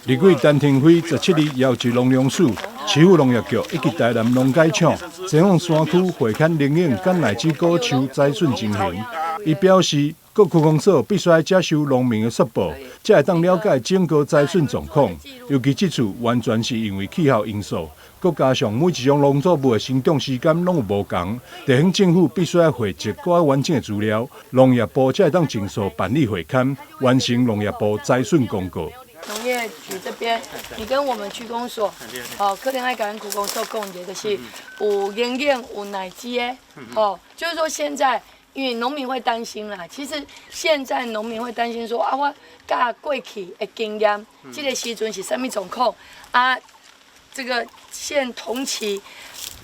立委陈廷辉17日邀集农粮署、市府农业局以及台南农改场前往山区会勘灵应甘乃枝果树栽笋情形。伊表示，各区公所必须要接受农民的速报，才会当了解整个栽笋状况。尤其这次完全是因为气候因素。 佮加上每一种农作物的生长时间拢有无同，地方政府必须要汇集更完整的资料，农业部才会当尽速办理会勘，完成农业部栽笋公告。农业局这边，你跟我们区公所，可能爱跟区公所讲一个就是有营养有奶基的，就是说现在。 因为农民会担心啦，其实现在农民会担心说啊，我甲过去的经验，这个时阵是什么状况啊？这个现同期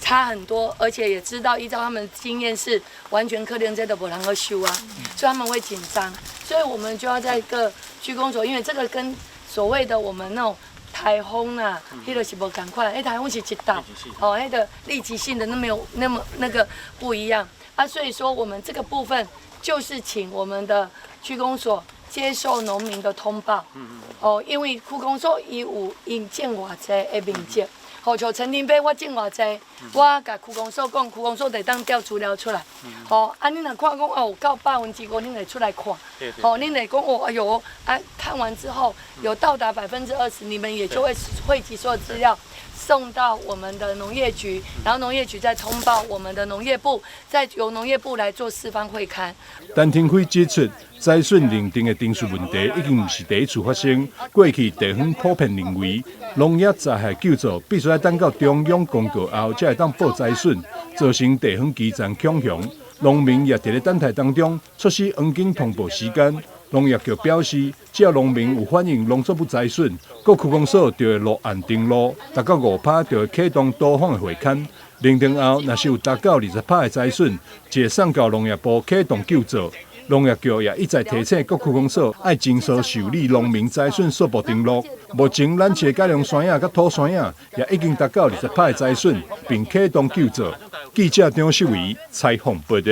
差很多，而且也知道依照他们的经验是完全可能这都不能够修啊，所以他们会紧张，所以我们就要在各区公所，因为这个跟所谓的我们那种台风啊，迄个是无同款，台风是一道，迄个立即性的那么那个不一样。 啊，所以说我们这个部分就是请我们的区公所接受农民的通报，因为区公所伊有因种偌济的面积，像陈林杯我种偌济，我甲区公所讲，区公所得当调资料出来，啊，你若看讲有到5%，恁得出来看，恁得讲哎呦，啊，看完之后有到达20%，你们也就会汇集所有资料。 送到我们的农业局，然后农业局再通报我们的农业部，再由农业部来做四方会勘。陈廷辉指出，栽笋认定的定数问题已经不是第一次发生。过去地方普遍认为，农业灾害救助必须要等到中央公告后，才会当报栽笋，造成地方基层恐慌。农民也伫咧等待当中，促使黄金通报时间。 农业局表示，只要农民有反映农作物栽笋，各区公所就会落案登录，达到5%就会启动多方的会勘。认定后，若是有达到20%的栽笋，就会送到农业部启动救助。农业局也一再提醒各区公所，要尽速受理农民栽笋数目登录。目前，咱市改良山野甲土山野也已经达到20%的栽笋，并启动救助。记者张秀仪采访报道。